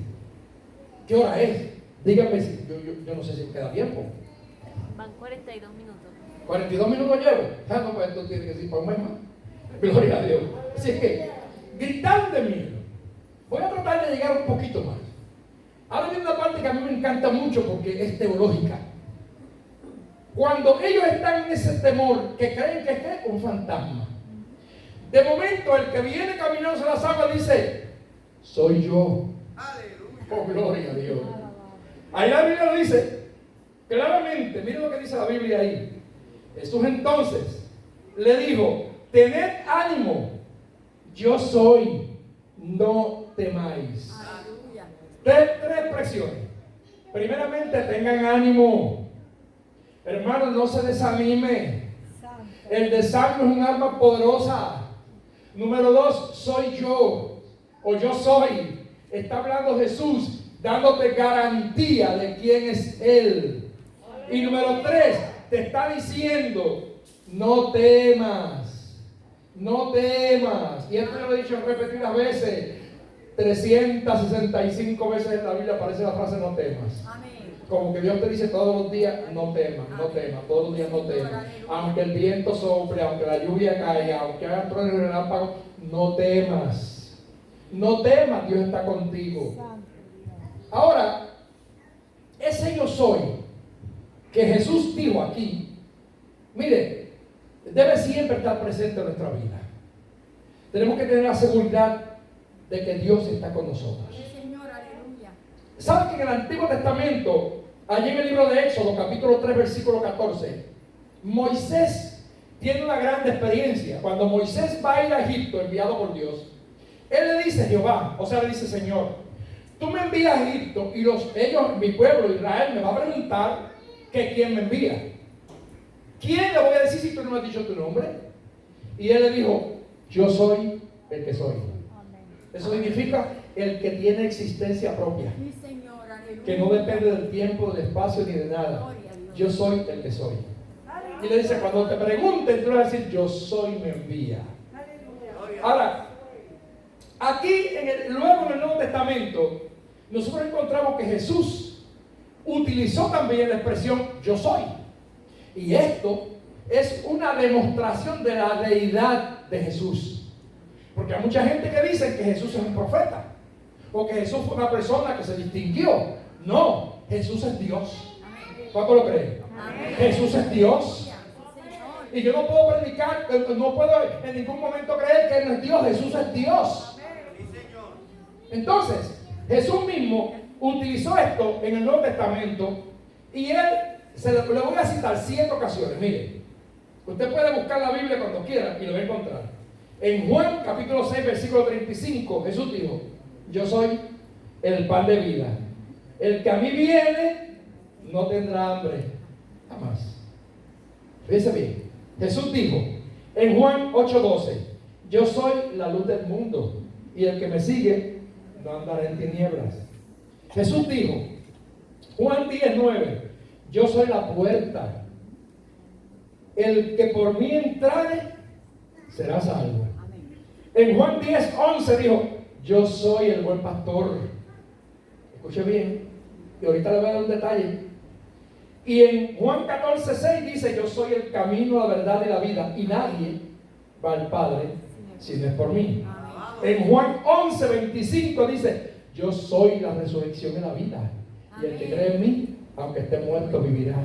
¿Qué hora es? Díganme si yo no sé si me queda tiempo. Van 42 minutos. 42 minutos llevo. Ah, no, pues esto tiene que decir para un mes más. Gloria a Dios. Así es que, gritar de miedo. Voy a tratar de llegar un poquito más. Ahora viene una parte que a mí me encanta mucho porque es teológica. Cuando ellos están en ese temor, que creen que es un fantasma. De momento, el que viene caminando sobre las aguas dice, soy yo. Oh, gloria a Dios. Ahí la Biblia lo dice claramente. Miren lo que dice la Biblia ahí. Jesús entonces le dijo, tened ánimo, yo soy, no temáis. Tres expresiones. Primeramente, tengan ánimo. Hermanos, no se desanime. El desánimo es un arma poderosa. Número 2, soy yo, o yo soy. Está hablando Jesús, dándote garantía de quién es Él. Y número 3, te está diciendo, no temas, no temas. Y esto lo he dicho repetidas veces, 365 veces en la Biblia aparece la frase no temas. Como que Dios te dice todos los días, no temas, no temas, todos los días no temas. Aunque el viento sople, aunque la lluvia caiga, aunque hagan truenos y relámpagos, no temas. No temas, Dios está contigo. Ahora, ese yo soy que Jesús dijo aquí, mire, debe siempre estar presente en nuestra vida. Tenemos que tener la seguridad de que Dios está con nosotros. ¿Sabe que en el Antiguo Testamento, allí en el libro de Éxodo, capítulo 3, versículo 14, Moisés tiene una gran experiencia? Cuando Moisés va a ir a Egipto, enviado por Dios, él le dice Jehová, o sea, le dice Señor, tú me envías a Egipto y mi pueblo Israel me va a preguntar que quién me envía. ¿Quién le voy a decir si tú no me has dicho tu nombre? Y él le dijo, Yo soy el que soy. Eso significa el que tiene existencia propia, que no depende del tiempo, del espacio ni de nada. Yo soy el que soy. Y le dice, cuando te pregunten, tú le vas a decir, yo soy, me envía. Ahora, aquí luego en el Nuevo Testamento, nosotros encontramos que Jesús utilizó también la expresión yo soy. Y esto es una demostración de la deidad de Jesús. Porque hay mucha gente que dice que Jesús es un profeta, o que Jesús fue una persona que se distinguió. No, Jesús es Dios. ¿Cuánto lo creen? Jesús es Dios. Y yo no puedo predicar, no puedo en ningún momento creer que Él no es Dios. Jesús es Dios. Entonces, Jesús mismo utilizó esto en el Nuevo Testamento y Él, le voy a citar 7 ocasiones. Mire, usted puede buscar la Biblia cuando quiera y lo va a encontrar. En Juan capítulo 6, versículo 35, Jesús dijo, yo soy el pan de vida. El que a mí viene no tendrá hambre jamás. Fíjese bien. Jesús dijo en Juan 8:12, yo soy la luz del mundo y el que me sigue no andará en tinieblas. Jesús dijo, Juan 10:9, yo soy la puerta. El que por mí entrare será salvo. En Juan 10:11 dijo, yo soy el buen pastor. Escuche bien, y ahorita le voy a dar un detalle. Y en Juan 14:6 dice, yo soy el camino, la verdad y la vida, y nadie va al Padre si no es por mí. En Juan 11:25 dice, yo soy la resurrección y la vida, y el que cree en mí, aunque esté muerto, vivirá.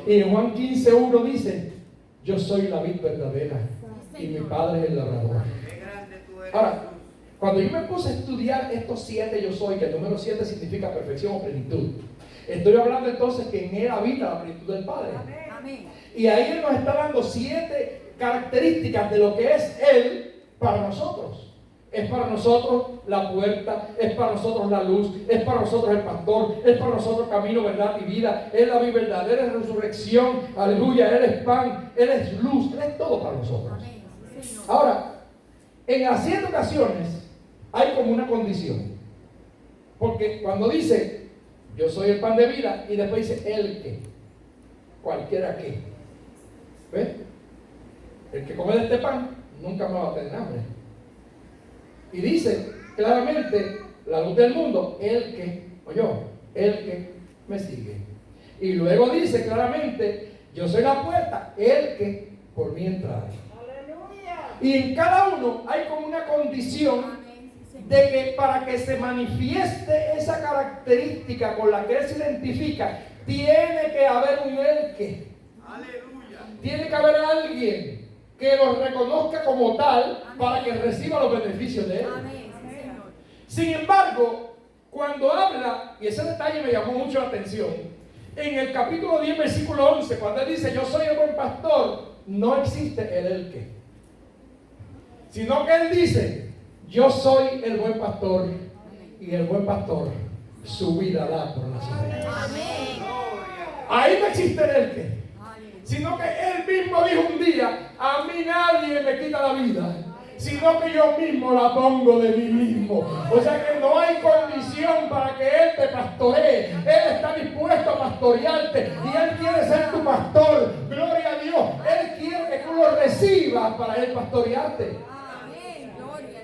Y en Juan 15:1 dice, yo soy la vid verdadera, y mi Padre es el labrador. Ahora, cuando yo me puse a estudiar estos 7 yo soy, que el número 7 significa perfección o plenitud, estoy hablando entonces que en Él habita la plenitud del Padre. Amén. Y ahí Él nos está dando 7 características de lo que es Él para nosotros. Es para nosotros la puerta, es para nosotros la luz, es para nosotros el pastor, es para nosotros camino, verdad y vida. Él es la vida verdadera, Él es resurrección, aleluya, Él es pan, Él es luz, Él es todo para nosotros. Amén. Ahora, en las 7 ocasiones hay como una condición. Porque cuando dice yo soy el pan de vida, y después dice el que, cualquiera que. ¿Ves? El que come de este pan nunca más va a tener hambre. Y dice claramente la luz del mundo, el que me sigue. Y luego dice claramente, yo soy la puerta, el que por mí entrará. Y en cada uno hay como una condición de que para que se manifieste esa característica con la que Él se identifica, tiene que haber un Él que. Aleluya. Tiene que haber alguien que lo reconozca como tal. Amén. Para que reciba los beneficios de Él. Amén. Sin embargo, cuando habla, y ese detalle me llamó mucho la atención, en el capítulo 10, versículo 11, cuando Él dice, yo soy el buen pastor, no existe el que. Sino que Él dice, yo soy el buen pastor, y el buen pastor su vida da por las ovejas. Ahí no existe el que, sino que Él mismo dijo un día, a mí nadie me quita la vida, sino que yo mismo la pongo de mí mismo. O sea que no hay condición para que Él te pastoree. Él está dispuesto a pastorearte y Él quiere ser tu pastor. Gloria a Dios. Él quiere que tú lo recibas para Él pastorearte.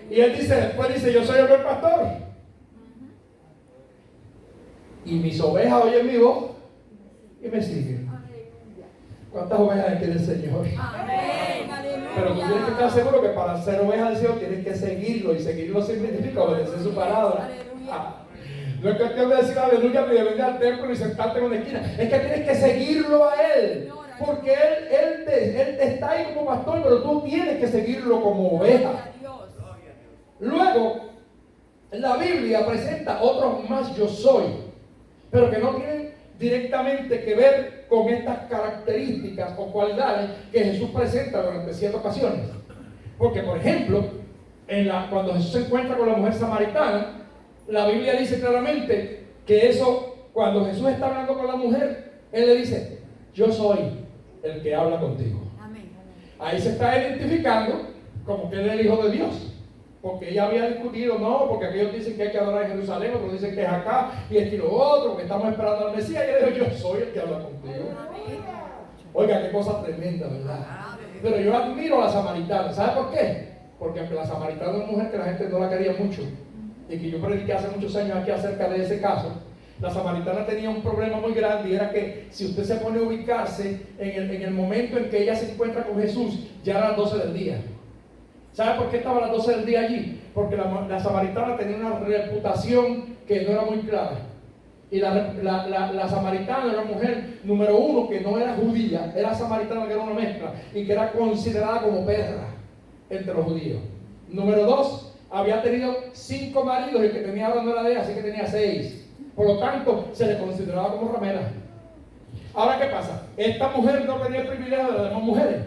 Y Él dice, después dice, yo soy el buen pastor. Y mis ovejas oyen mi voz y me siguen. ¿Cuántas ovejas hay aquí del Señor? Amén. Pero tú tienes que estar seguro que para ser oveja del Señor tienes que seguirlo. Y seguirlo significa obedecer su palabra. No es cuestión de decir aleluya ni de venir al templo ni sentarte en una esquina. Es que tienes que seguirlo a Él. Porque Él está ahí como pastor, pero tú tienes que seguirlo como oveja. Luego, la Biblia presenta otros más yo soy, pero que no tienen directamente que ver con estas características o cualidades que Jesús presenta durante 7 ocasiones. Porque, por ejemplo, cuando Jesús se encuentra con la mujer samaritana, la Biblia dice claramente que eso, cuando Jesús está hablando con la mujer, Él le dice, yo soy el que habla contigo. Amén. Ahí se está identificando como que él es el Hijo de Dios. Porque ella había discutido, no, porque aquellos dicen que hay que adorar en Jerusalén, otros dicen que es acá, y esto y lo otro, que estamos esperando al Mesías. Y él dijo, yo soy el que habla contigo. Oiga, qué cosa tremenda, ¿verdad? Pero yo admiro a la samaritana. ¿Sabe por qué? Porque aunque la samaritana es una mujer que la gente no la quería mucho, y que yo prediqué hace muchos años aquí acerca de ese caso, la samaritana tenía un problema muy grande, y era que si usted se pone a ubicarse en el momento en que ella se encuentra con Jesús, ya eran las 12 del día. ¿Sabe por qué estaba a las 12 del día allí? Porque la samaritana tenía una reputación que no era muy clara. Y la samaritana era una mujer, número uno, que no era judía, era samaritana, que era una mezcla, y que era considerada como perra entre los judíos. Número dos, había tenido 5 maridos, y el que tenía ahora no era de ella, así que tenía 6. Por lo tanto, se le consideraba como ramera. Ahora, ¿qué pasa? Esta mujer no tenía el privilegio de las demás mujeres.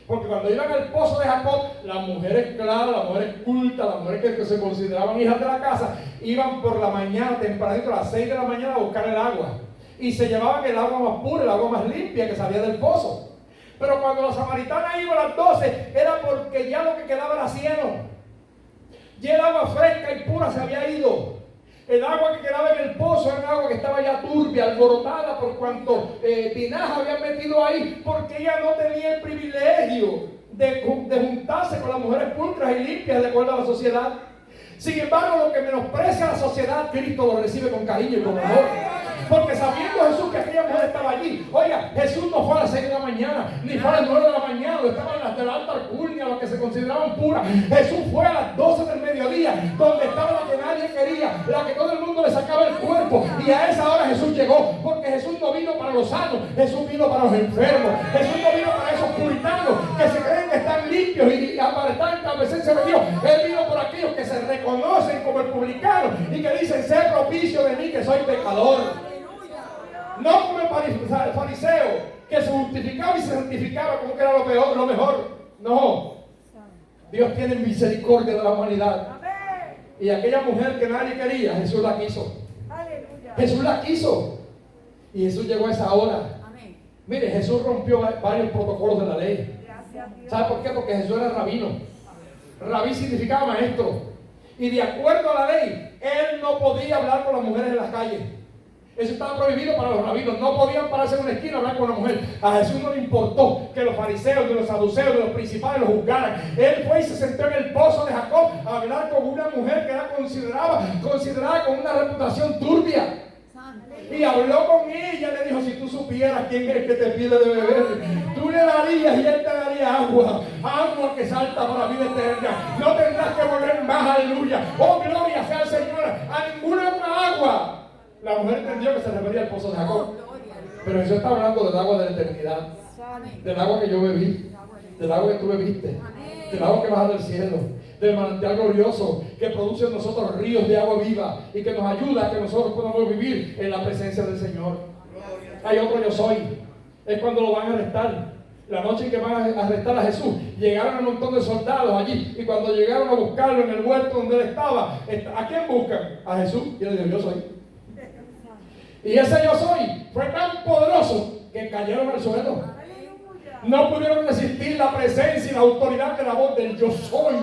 Porque cuando iban al pozo de Jacob, las mujeres claras, las mujeres cultas, las mujeres que se consideraban hijas de la casa, iban por la mañana, tempranito, a las 6 de la mañana, a buscar el agua. Y se llevaban el agua más pura, el agua más limpia que salía del pozo. Pero cuando la samaritana iba a las 12, era porque ya lo que quedaba era cieno. Ya el agua fresca y pura se había ido. El agua que quedaba en el pozo era agua que estaba ya turbia, alborotada por cuanto tinaja habían metido ahí, porque ella no tenía el privilegio de juntarse con las mujeres pulcras y limpias de acuerdo a la sociedad. Sin embargo, lo que menosprecia la sociedad, Cristo lo recibe con cariño y con amor. Porque sabiendo Jesús que aquella mujer estaba allí, oiga, Jesús no fue a las 6 de la mañana, ni fue a las 9 de la mañana, estaban las de la alta alcurnia, las que se consideraban puras. Jesús fue a las 12 del mediodía, donde estaba la que nadie quería, la que todo el mundo le sacaba el cuerpo. Y a esa hora Jesús llegó, porque Jesús no vino para los sanos, Jesús vino para los enfermos. Jesús no vino para esos puritanos que se creen que están limpios y para estar en la presencia de Dios. Él vino por aquellos que se reconocen como el publicano y que dicen, sé propicio de mí que soy pecador. No como el fariseo, que se justificaba y se santificaba como que era lo mejor. No. Dios tiene misericordia de la humanidad. Y aquella mujer que nadie quería, Jesús la quiso. Jesús la quiso. Y Jesús llegó a esa hora. Mire, Jesús rompió varios protocolos de la ley. ¿Sabe por qué? Porque Jesús era rabino. Rabí significaba maestro. Y de acuerdo a la ley, él no podía hablar con las mujeres en las calles. Eso estaba prohibido para los rabinos. No podían pararse en una esquina a hablar con una mujer. A Jesús no le importó que los fariseos, de los saduceos, de los principales lo juzgaran. Él fue y se sentó en el pozo de Jacob a hablar con una mujer que era considerada con una reputación turbia. Y habló con ella, le dijo, si tú supieras quién es el que te pide de beber, tú le darías y él te daría agua que salta para la vida eterna. No tendrás que volver más, aleluya. Oh, gloria sea al Señor, a ninguna otra agua. La mujer entendió que se refería al pozo de Jacob. Pero Jesús está hablando del agua de la eternidad, del agua que yo bebí, del agua que tú bebiste, del agua que baja del cielo, del manantial glorioso que produce en nosotros ríos de agua viva y que nos ayuda a que nosotros podamos vivir en la presencia del Señor. Hay otro yo soy. Es cuando lo van a arrestar. La noche en que van a arrestar a Jesús, llegaron un montón de soldados allí, y cuando llegaron a buscarlo en el huerto donde él estaba, ¿a quién buscan? A Jesús. Y él dijo, yo soy. Y ese yo soy fue tan poderoso que cayeron al suelo. No pudieron resistir la presencia y la autoridad de la voz del yo soy.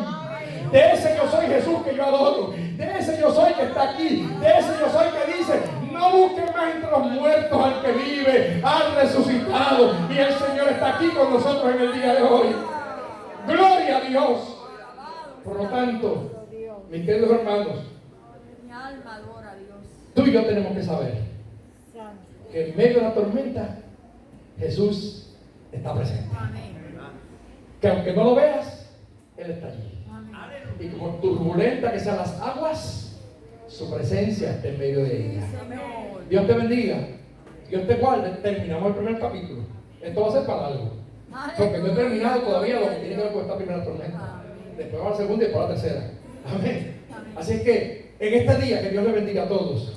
De ese yo soy Jesús que yo adoro. De ese yo soy que está aquí. De ese yo soy que dice, no busquen más entre los muertos al que vive, al resucitado. Y el Señor está aquí con nosotros en el día de hoy. Gloria a Dios. Por lo tanto, mis queridos hermanos, Mi alma adora a Dios. tú y yo tenemos que saber que en medio de la tormenta Jesús está presente. Que aunque no lo veas, Él está allí. Y por turbulenta que sean las aguas, su presencia está en medio de ellas. Dios te bendiga, Dios te guarde. Terminamos el primer capítulo. Esto va a ser para algo, porque no he terminado todavía lo que tiene que ver con esta primera tormenta. Después va la segunda y después la tercera. Amén. Así que en este día que Dios le bendiga a todos.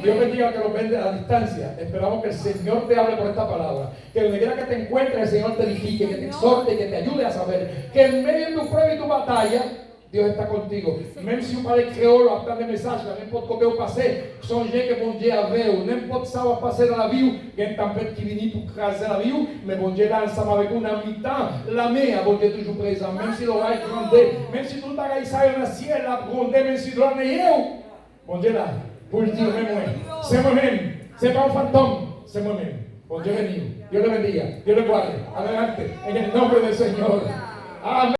Dios bendiga que nos ven a la distancia. Esperamos que el Señor te hable por esta palabra. Que donde quiera que te encuentres, el Señor te edifique, que te exhorte, que te ayude a saber que en medio de tu prueba y tu batalla, Dios está contigo. Même si vous parlez créole, attendez des messages, n'importe comment vous passez, songez que bon Dieu avec vous. N'importe ça va passer dans la vie, il y a une tempête qui vient pour craser la vie, mais bon Dieu là ensemble avec vous, en mi-temps, la main, bon Dieu toujours présent. Même si l'oreille grandait, même si tout le bagage ça est dans le ciel, la grandait, même si l'on est bon Dieu là, pour le dire même moi. C'est moi-même, c'est pas un fantôme, c'est moi-même. Bon Dieu béni, Dieu le bendiga, Dieu le guarde. Adelante, en el nombre del Señor. Amén.